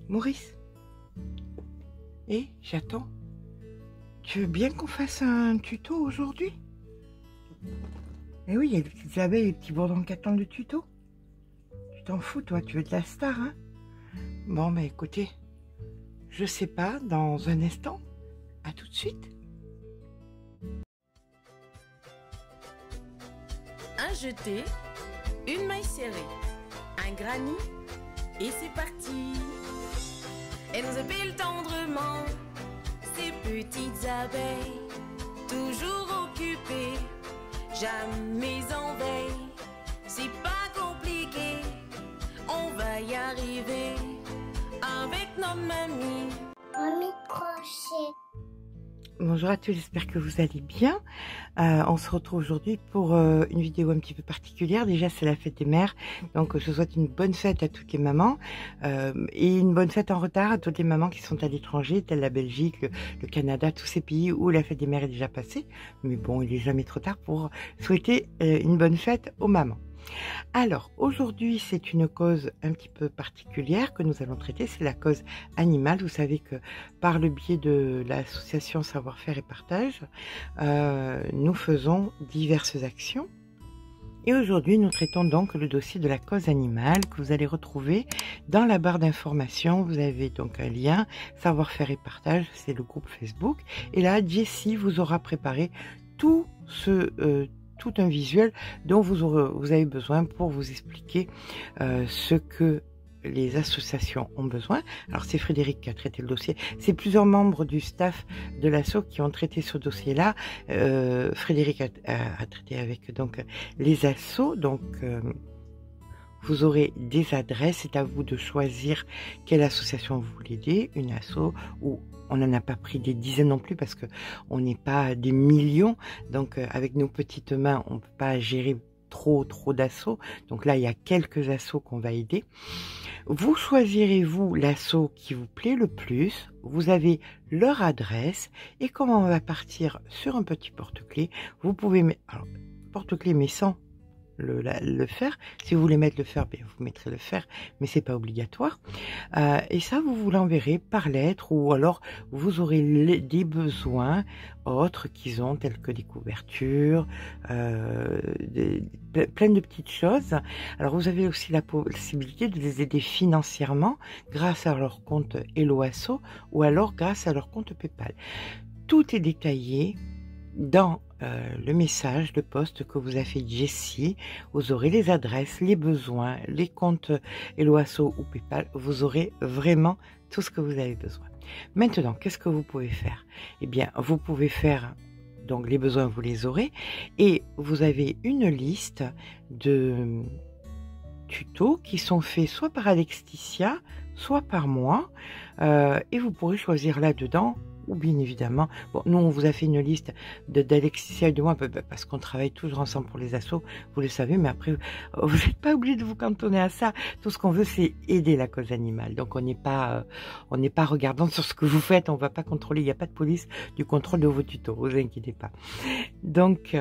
Maurice, j'attends. Tu veux bien qu'on fasse un tuto aujourd'hui? Eh oui, il y a les petites abeilles et les petits bourdons qui attendent le tuto. Tu t'en fous, toi, tu veux de la star, hein? Bon, bah écoutez, je sais pas, dans un instant. À tout de suite. Un jeté, une maille serrée, un granit, et c'est parti. Elle nous épile tendrement, ces petites abeilles, toujours occupées, jamais en veille. C'est pas compliqué, on va y arriver, avec notre mamie. Mamie crochet. Bonjour à tous, j'espère que vous allez bien. On se retrouve aujourd'hui pour une vidéo un petit peu particulière. Déjà, c'est la fête des mères, donc je souhaite une bonne fête à toutes les mamans et une bonne fête en retard à toutes les mamans qui sont à l'étranger, telles la Belgique, le Canada, tous ces pays où la fête des mères est déjà passée. Mais bon, il n'est jamais trop tard pour souhaiter une bonne fête aux mamans. Alors, aujourd'hui, c'est une cause un petit peu particulière que nous allons traiter, c'est la cause animale. Vous savez que par le biais de l'association Savoir-faire et Partage, nous faisons diverses actions. Et aujourd'hui, nous traitons donc le dossier de la cause animale que vous allez retrouver dans la barre d'information. Vous avez donc un lien, Savoir-faire et Partage, c'est le groupe Facebook. Et là, Jessie vous aura préparé tout un visuel dont vous avez besoin pour vous expliquer ce que les associations ont besoin. Alors c'est Frédéric qui a traité le dossier, c'est plusieurs membres du staff de l'asso qui ont traité ce dossier-là. Frédéric a traité avec donc les assos, donc vous aurez des adresses, c'est à vous de choisir quelle association vous voulez aider, une asso ou on n'en a pas pris des dizaines non plus parce que on n'est pas des millions, donc avec nos petites mains on ne peut pas gérer trop d'assauts, donc là il y a quelques assos qu'on va aider. Vous choisirez vous l'asso qui vous plaît le plus, vous avez leur adresse et comme on va partir sur un petit porte-clés, vous pouvez mettre, alors porte-clés mais sans le fer, si vous voulez mettre le fer, bien, vous mettrez le fer, mais c'est pas obligatoire. Et ça, vous l'enverrez par lettre ou alors vous aurez des besoins autres qu'ils ont, tels que des couvertures, plein de petites choses. Alors vous avez aussi la possibilité de les aider financièrement grâce à leur compte Hello Asso ou alors grâce à leur compte PayPal. Tout est détaillé dans le message, le post que vous a fait Jessie. Vous aurez les adresses, les besoins, les comptes Hello Asso ou PayPal. Vous aurez vraiment tout ce que vous avez besoin. Maintenant, qu'est-ce que vous pouvez faire? Eh bien, vous pouvez faire, donc les besoins, vous les aurez. Et vous avez une liste de tutos qui sont faits soit par Alexticia, soit par moi. Et vous pourrez choisir là-dedans ou bien évidemment, bon, nous on vous a fait une liste d'Alexia et de moi parce qu'on travaille toujours ensemble pour les assos, vous le savez, mais après vous n'êtes pas obligé de vous cantonner à ça. Tout ce qu'on veut c'est aider la cause animale, donc on n'est pas regardant sur ce que vous faites, on va pas contrôler, il n'y a pas de police du contrôle de vos tutos, vous inquiétez pas. Donc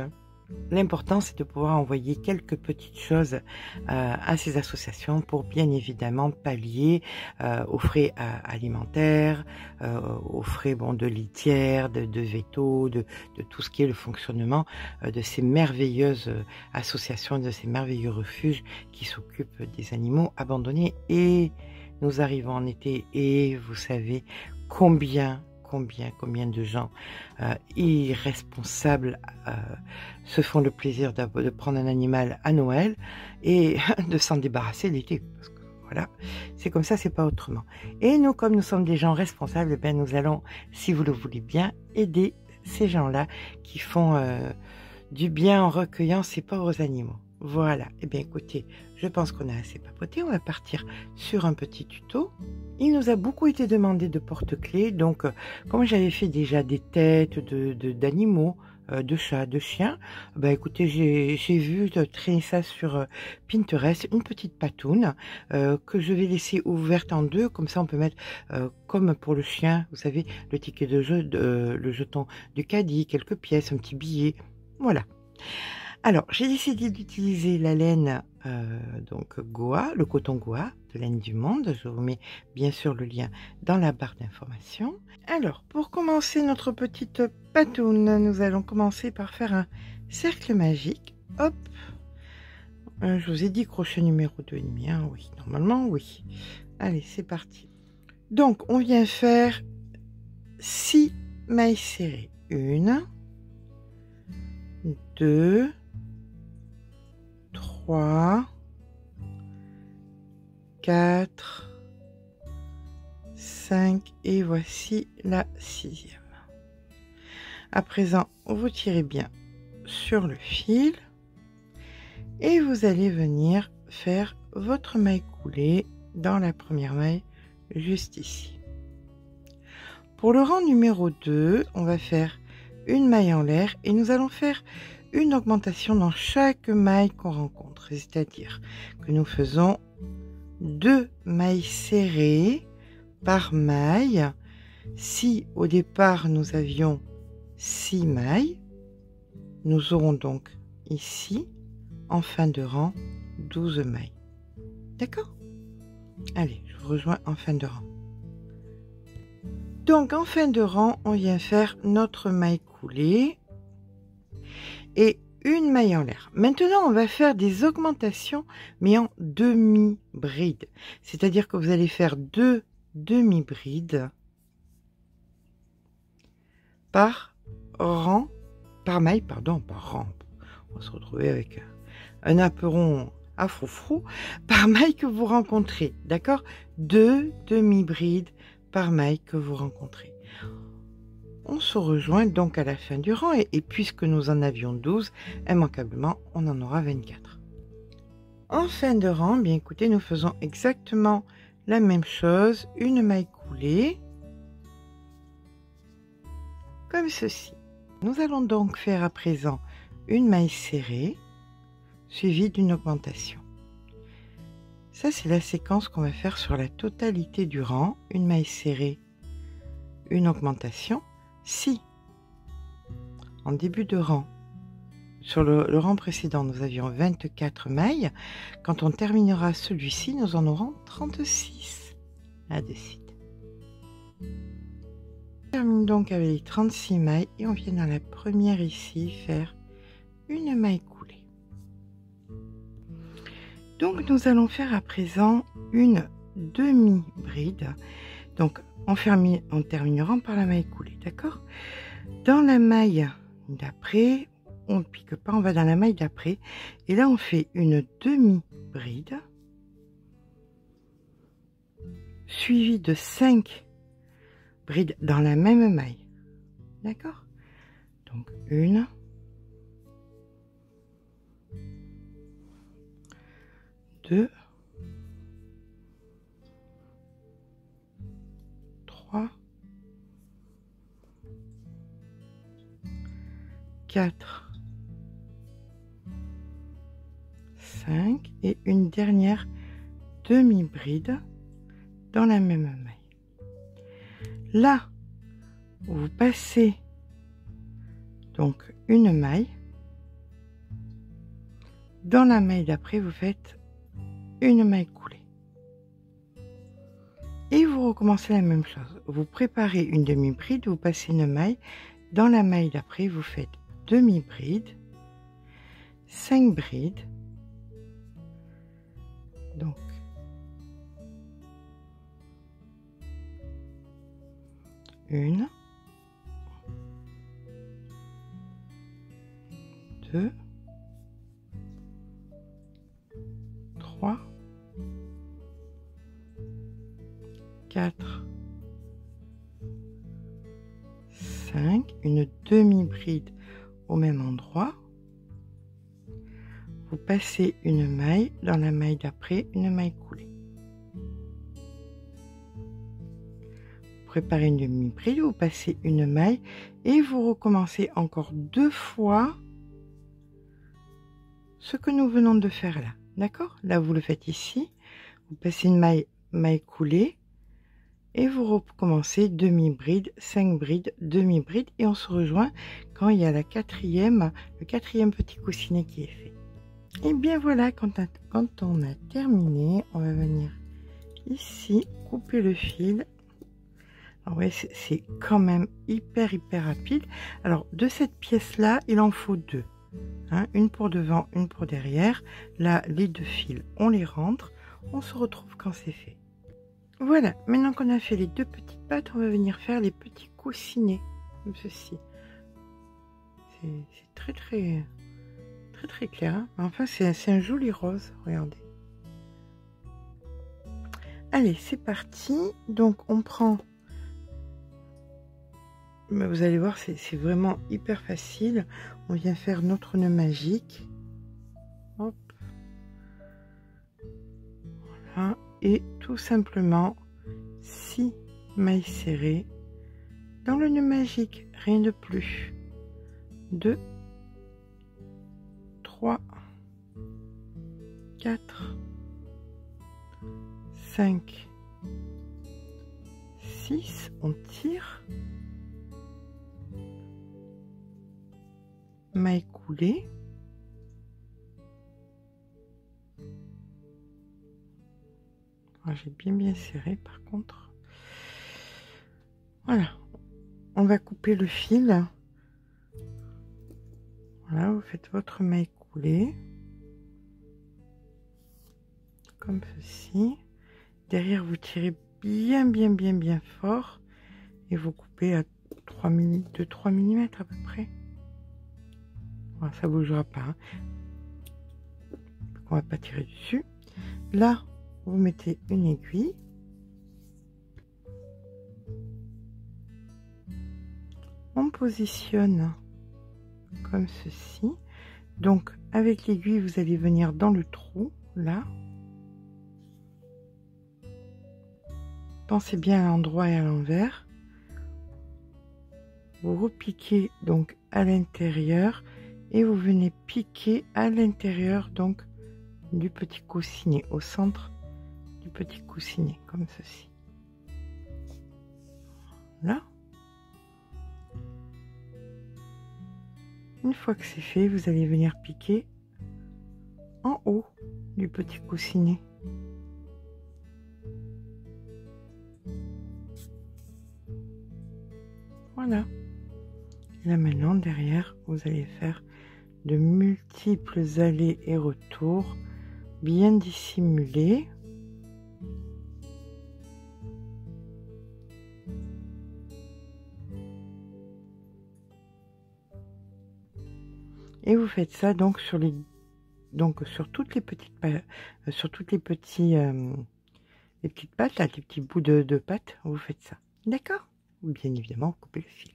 l'important, c'est de pouvoir envoyer quelques petites choses à ces associations pour bien évidemment pallier aux frais alimentaires, aux frais de litière, de veto, de tout ce qui est le fonctionnement de ces merveilleuses associations, de ces merveilleux refuges qui s'occupent des animaux abandonnés. Et nous arrivons en été et vous savez combien de gens irresponsables se font le plaisir de prendre un animal à Noël et de s'en débarrasser l'été. Parce que voilà, c'est comme ça, c'est pas autrement. Et nous, comme nous sommes des gens responsables, eh bien, nous allons, si vous le voulez bien, aider ces gens-là qui font du bien en recueillant ces pauvres animaux. Voilà, eh bien écoutez, je pense qu'on a assez papoté, on va partir sur un petit tuto. Il nous a beaucoup été demandé de porte-clés, donc comme j'avais fait déjà des têtes d'animaux, de chats, de chiens, bah écoutez, j'ai vu traîner ça sur Pinterest, une petite patoune que je vais laisser ouverte en deux, comme ça on peut mettre, comme pour le chien, vous savez, le ticket de jeu, le jeton du caddie, quelques pièces, un petit billet, voilà. Alors, j'ai décidé d'utiliser la laine donc Goa, le coton Goa de Laine du Monde. Je vous mets bien sûr le lien dans la barre d'information. Alors, pour commencer notre petite patoune, nous allons commencer par faire un cercle magique. Hop, je vous ai dit crochet numéro 2,5, hein, oui, normalement oui. Allez, c'est parti. Donc, on vient faire 6 mailles serrées. 1, 2, 3, 4, 5 et voici la 6e. À présent, vous tirez bien sur le fil et vous allez venir faire votre maille coulée dans la première maille juste ici. Pour le rang numéro 2, on va faire une maille en l'air et nous allons faire une augmentation dans chaque maille qu'on rencontre, c'est-à-dire que nous faisons 2 mailles serrées par maille. Si au départ nous avions 6 mailles, nous aurons donc ici en fin de rang 12 mailles. D'accord? Allez, je vous rejoins en fin de rang. Donc en fin de rang, on vient faire notre maille coulée et une maille en l'air. Maintenant, on va faire des augmentations, mais en demi-bride. C'est-à-dire que vous allez faire 2 demi-brides par rang, par maille, pardon, par rang. On va se retrouver avec un apéron à froufrou par maille que vous rencontrez. D'accord? 2 demi-brides par maille que vous rencontrez. On se rejoint donc à la fin du rang et puisque nous en avions 12, immanquablement, on en aura 24. En fin de rang, bien écoutez, nous faisons exactement la même chose, une maille coulée, comme ceci. Nous allons donc faire à présent une maille serrée, suivie d'une augmentation. Ça, c'est la séquence qu'on va faire sur la totalité du rang, une maille serrée, une augmentation. Si, en début de rang, sur le rang précédent, nous avions 24 mailles, quand on terminera celui-ci, nous en aurons 36. Là de suite. On termine donc avec les 36 mailles et on vient dans la première ici faire une maille coulée. Donc nous allons faire à présent une demi-bride. Donc on terminera par la maille coulée, d'accord? Dans la maille d'après, on ne pique pas, on va dans la maille d'après. Et là, on fait une demi-bride, suivie de 5 brides dans la même maille, d'accord? Donc 1, 2, 3, 4, 5 et une dernière demi-bride dans la même maille. Là, vous passez donc une maille. Dans la maille d'après, vous faites une maille coulée. Et vous recommencez la même chose. Vous préparez une demi-bride, vous passez une maille. Dans la maille d'après, vous faites demi-bride, 5 brides. Donc, une, 2, 3, 4, 5, une demi-bride au même endroit. Vous passez une maille, dans la maille d'après, une maille coulée. Vous préparez une demi-bride, vous passez une maille et vous recommencez encore 2 fois ce que nous venons de faire là. D'accord? Là, vous le faites ici. Vous passez une maille coulée et vous recommencez demi-bride, 5 brides, demi-bride, et on se rejoint quand il y a le quatrième petit coussinet qui est fait. Et bien voilà, quand on a terminé, on va venir ici couper le fil. Alors ouais, c'est quand même hyper rapide. Alors de cette pièce là, il en faut deux, hein, une pour devant, une pour derrière. Là, les deux fils, on les rentre, on se retrouve quand c'est fait. Voilà, maintenant qu'on a fait les deux petites pattes, on va venir faire les petits coussinets comme ceci. C'est très clair, hein. Enfin c'est un joli rose, regardez. Allez, c'est parti. Donc on prend, mais vous allez voir, c'est vraiment hyper facile. On vient faire notre nœud magique. Hop. Voilà. Et tout simplement 6 mailles serrées dans le nœud magique, rien de plus. 2, 3, 4, 5, 6, on tire, maille coulée, j'ai bien serré par contre. Voilà, on va couper le fil. Voilà, vous faites votre maille coulée comme ceci. Derrière, vous tirez bien fort et vous coupez à 3 mm à peu près. Voilà, ça bougera pas, hein. On va pas tirer dessus. Là, vous mettez une aiguille. On positionne comme ceci. Donc avec l'aiguille, vous allez venir dans le trou là. Pensez bien à l'endroit et à l'envers. Vous repiquez donc à l'intérieur et vous venez piquer à l'intérieur donc du petit coussinet, au centre du petit coussinet comme ceci. Là. Une fois que c'est fait, vous allez venir piquer en haut du petit coussinet. Voilà. Et là maintenant, derrière, vous allez faire de multiples allers et retours bien dissimulés. Et vous faites ça donc sur toutes les petites les petites pattes là, les petits bouts de pâte, vous faites ça, d'accord? Bien évidemment, vous coupez le fil.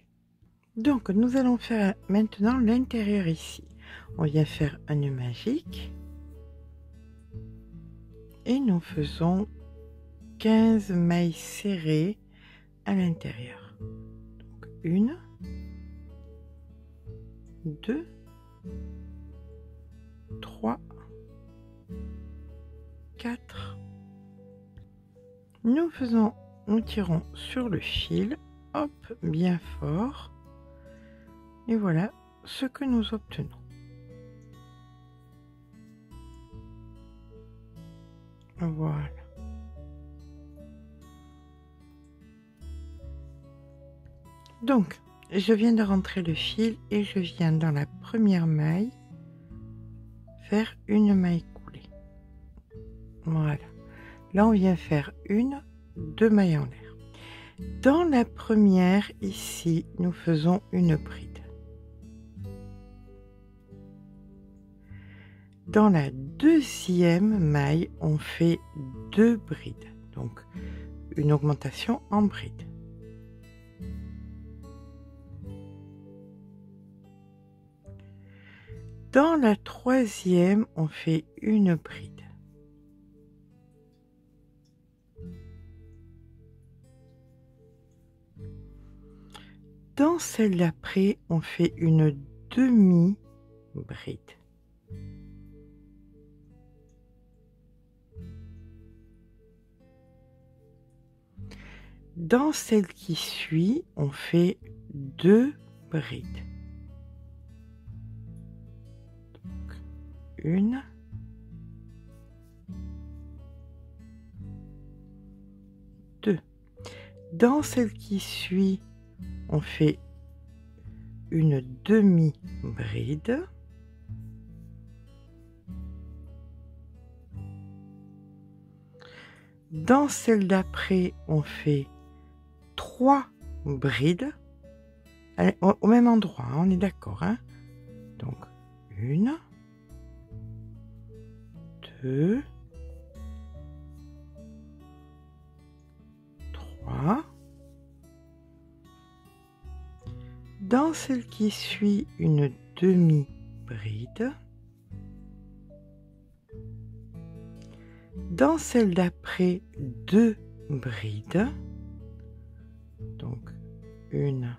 Donc nous allons faire maintenant l'intérieur ici. On vient faire un nœud magique et nous faisons 15 mailles serrées à l'intérieur. Donc 1, 2, 3, 4. Nous tirons sur le fil, hop, bien fort. Et voilà ce que nous obtenons. Voilà. Donc, je viens de rentrer le fil et je viens dans la première maille faire une maille coulée. Voilà. Là, on vient faire 2 mailles en l'air. Dans la première, ici, nous faisons une bride. Dans la deuxième maille, on fait 2 brides. Donc, une augmentation en bride. Dans la troisième, on fait une bride. Dans celle d'après, on fait une demi-bride. Dans celle qui suit, on fait 2 brides. Donc, 1, 2. Dans celle qui suit, on fait une demi-bride. Dans celle d'après, on fait 3 brides. Allez, au même endroit, hein, on est d'accord. Hein? Donc, 1, 2, 3. Dans celle qui suit, une demi-bride. Dans celle d'après, 2 brides. Donc, 1,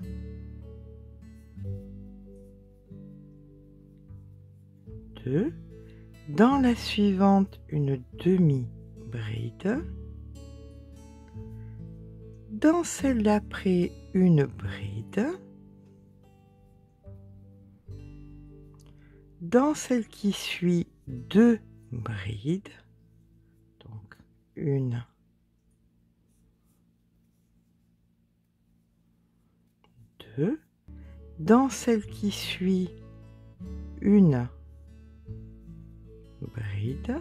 2. Dans la suivante, une demi-bride. Dans celle d'après, une bride. Dans celle qui suit, 2 brides. Donc, 1, 2. Dans celle qui suit, une bride.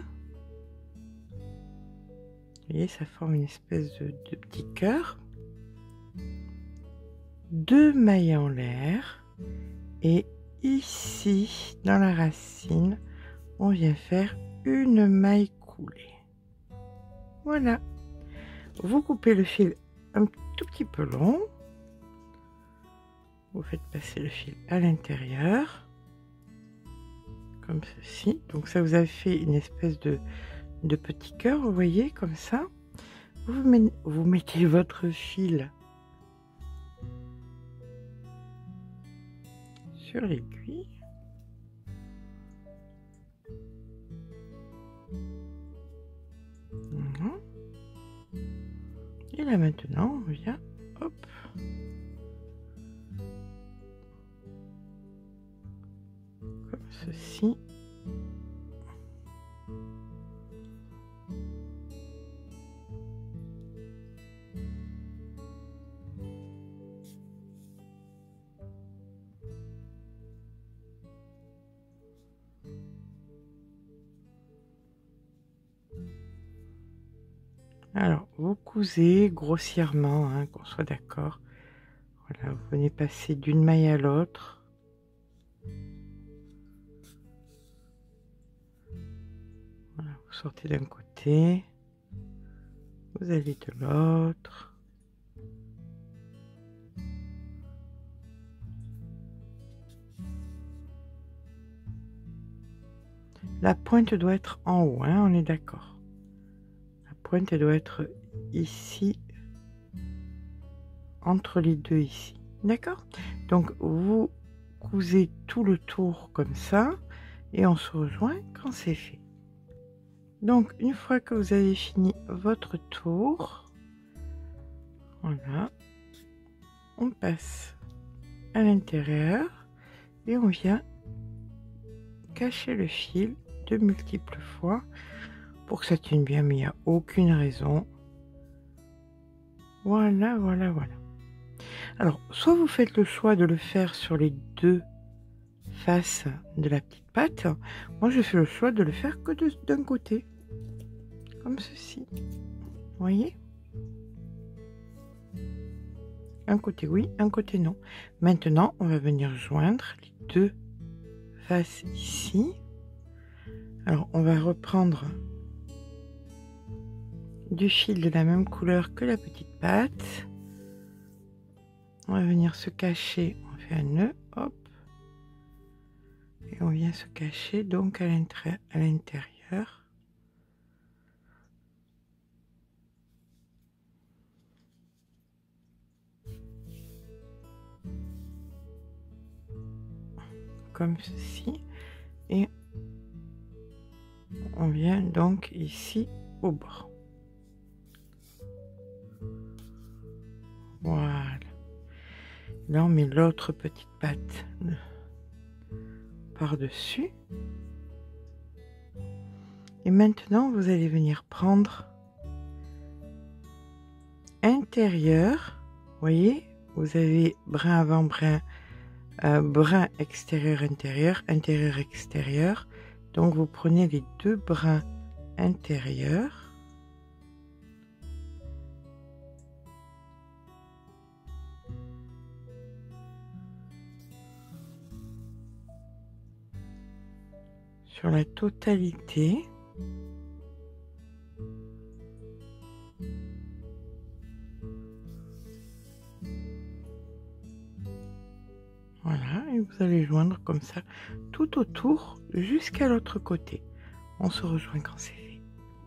Vous voyez, ça forme une espèce de petit cœur. 2 mailles en l'air. Et ici, dans la racine, on vient faire une maille coulée. Voilà. Vous coupez le fil un tout petit peu long. Vous faites passer le fil à l'intérieur. Comme ceci. Donc ça, vous avez fait une espèce de petit cœur, vous voyez, comme ça. Vous mettez votre fil sur l'aiguille. Et là maintenant, on vient, hop, comme ceci. Alors, vous cousez grossièrement, hein, qu'on soit d'accord. Voilà, vous venez passer d'une maille à l'autre. Voilà, vous sortez d'un côté, vous allez de l'autre. La pointe doit être en haut, hein, on est d'accord. Elle doit être ici, entre les deux ici, d'accord. Donc vous cousez tout le tour comme ça et on se rejoint quand c'est fait. Donc une fois que vous avez fini votre tour, voilà, on passe à l'intérieur et on vient cacher le fil de multiples fois pour que ça tienne bien, mais il n'y a aucune raison. Voilà, voilà, voilà. Alors, soit vous faites le choix de le faire sur les 2 faces de la petite patte. Moi, je fais le choix de le faire que d'un côté. Comme ceci. Vous voyez? Un côté oui, un côté non. Maintenant, on va venir joindre les 2 faces ici. Alors, on va reprendre du fil de la même couleur que la petite patte. On va venir se cacher, on fait un nœud, hop, et on vient se cacher donc à l'intérieur. Comme ceci, et on vient donc ici au bord. Voilà. Là, on met l'autre petite patte par-dessus. Et maintenant, vous allez venir prendre intérieur. Vous voyez, vous avez brin avant, brin extérieur, intérieur, intérieur, extérieur. Donc, vous prenez les deux brins intérieurs. Sur la totalité. Voilà, et vous allez joindre comme ça tout autour jusqu'à l'autre côté. On se rejoint quand c'est fait.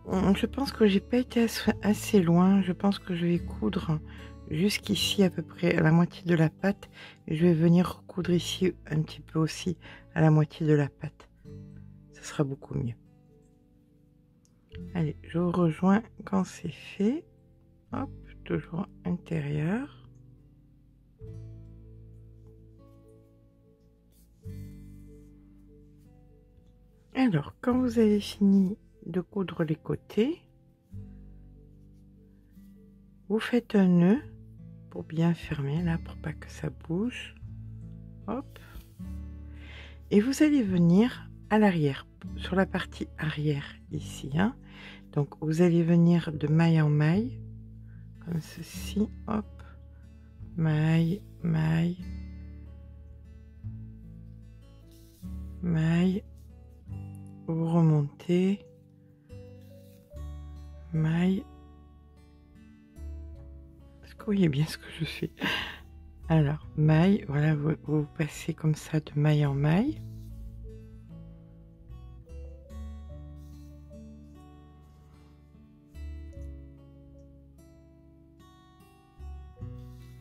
Je pense que j'ai pas été assez loin. Je pense que je vais coudre jusqu'ici à peu près à la moitié de la pâte. Et je vais venir recoudre ici un petit peu aussi à la moitié de la pâte. Ce sera beaucoup mieux. Allez, je vous rejoins quand c'est fait. Hop, toujours intérieur. Alors, quand vous avez fini de coudre les côtés, vous faites un nœud pour bien fermer là, pour pas que ça bouge. Hop. Et vous allez venir à l'arrière, sur la partie arrière ici. Hein. Donc, vous allez venir de maille en maille, comme ceci. Hop. Maille, maille, maille. Vous remontez, maille. Est-ce que vous voyez bien ce que je fais? Alors, maille, voilà, vous passez comme ça de maille en maille.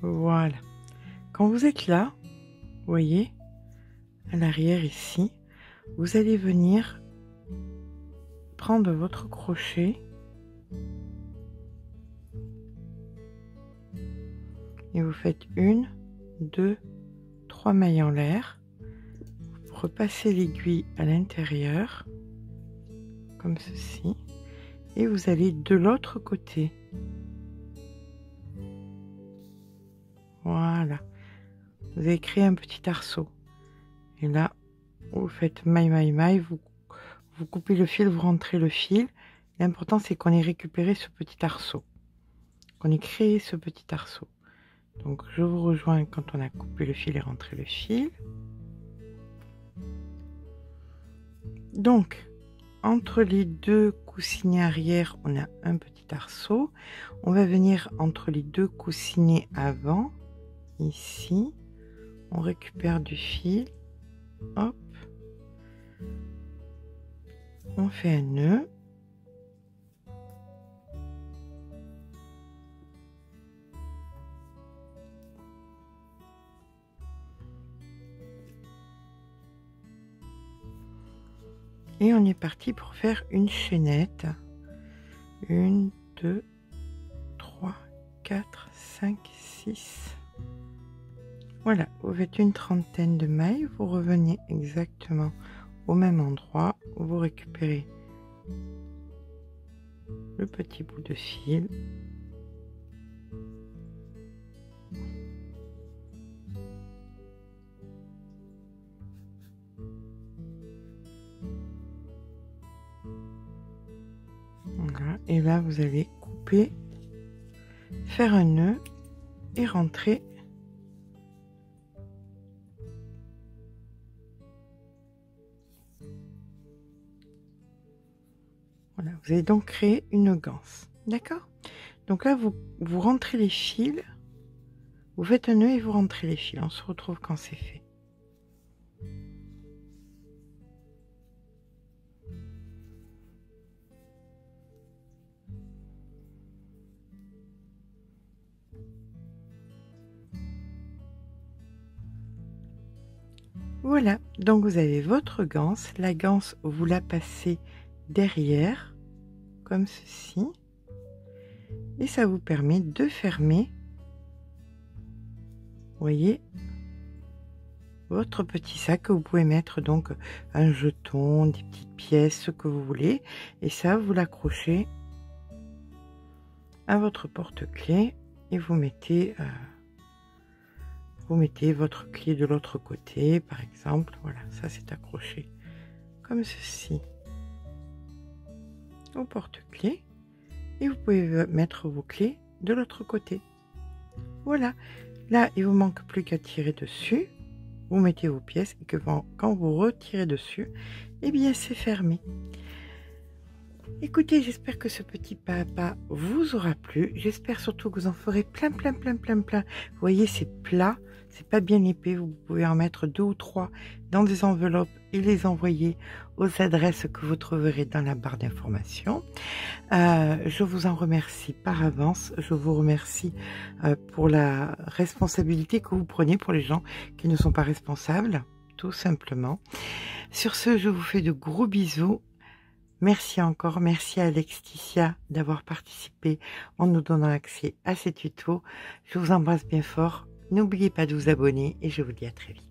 Voilà. Quand vous êtes là, vous voyez, à l'arrière ici, vous allez venir prendre votre crochet et vous faites 1, 2, 3 mailles en l'air. Vous repassez l'aiguille à l'intérieur, comme ceci, et vous allez de l'autre côté. Voilà. Vous avez créé un petit arceau. Et là, vous faites maille, maille, maille, vous coupez le fil, vous rentrez le fil. L'important, c'est qu'on ait récupéré ce petit arceau, qu'on ait créé ce petit arceau. Donc, je vous rejoins quand on a coupé le fil et rentré le fil. Donc, entre les deux coussinets arrière, on a un petit arceau. On va venir entre les deux coussinets avant, ici. On récupère du fil. Hop. On fait un nœud. Et on est parti pour faire une chaînette. 1, 2, 3, 4, 5, 6. Voilà, vous faites une trentaine de mailles, vous revenez exactement au même endroit, vous récupérez le petit bout de fil. Voilà, et là vous allez couper, faire un nœud et rentrer . Voilà, vous allez donc créer une ganse. D'accord? Donc là, vous rentrez les fils, vous faites un nœud et vous rentrez les fils. On se retrouve quand c'est fait. Voilà, donc vous avez votre ganse. La ganse, vous la passez derrière, comme ceci. Et ça vous permet de fermer voyez, votre petit sac. Vous pouvez mettre donc un jeton, des petites pièces, ce que vous voulez. Et ça, vous l'accrochez à votre porte-clés et vous mettez votre clé de l'autre côté, par exemple. Voilà, ça c'est accroché comme ceci au porte-clés. Et vous pouvez mettre vos clés de l'autre côté. Voilà, là il vous manque plus qu'à tirer dessus. Vous mettez vos pièces et que quand vous retirez dessus, eh bien c'est fermé. Écoutez, j'espère que ce petit pas à pas vous aura plu. J'espère surtout que vous en ferez plein. Vous voyez, c'est plat, c'est pas bien épais. Vous pouvez en mettre 2 ou 3 dans des enveloppes et les envoyer aux adresses que vous trouverez dans la barre d'informations. Je vous en remercie par avance. Je vous remercie pour la responsabilité que vous prenez pour les gens qui ne sont pas responsables, tout simplement. Sur ce, je vous fais de gros bisous. Merci encore, merci à Alexticia d'avoir participé en nous donnant accès à ces tutos. Je vous embrasse bien fort. N'oubliez pas de vous abonner et je vous dis à très vite.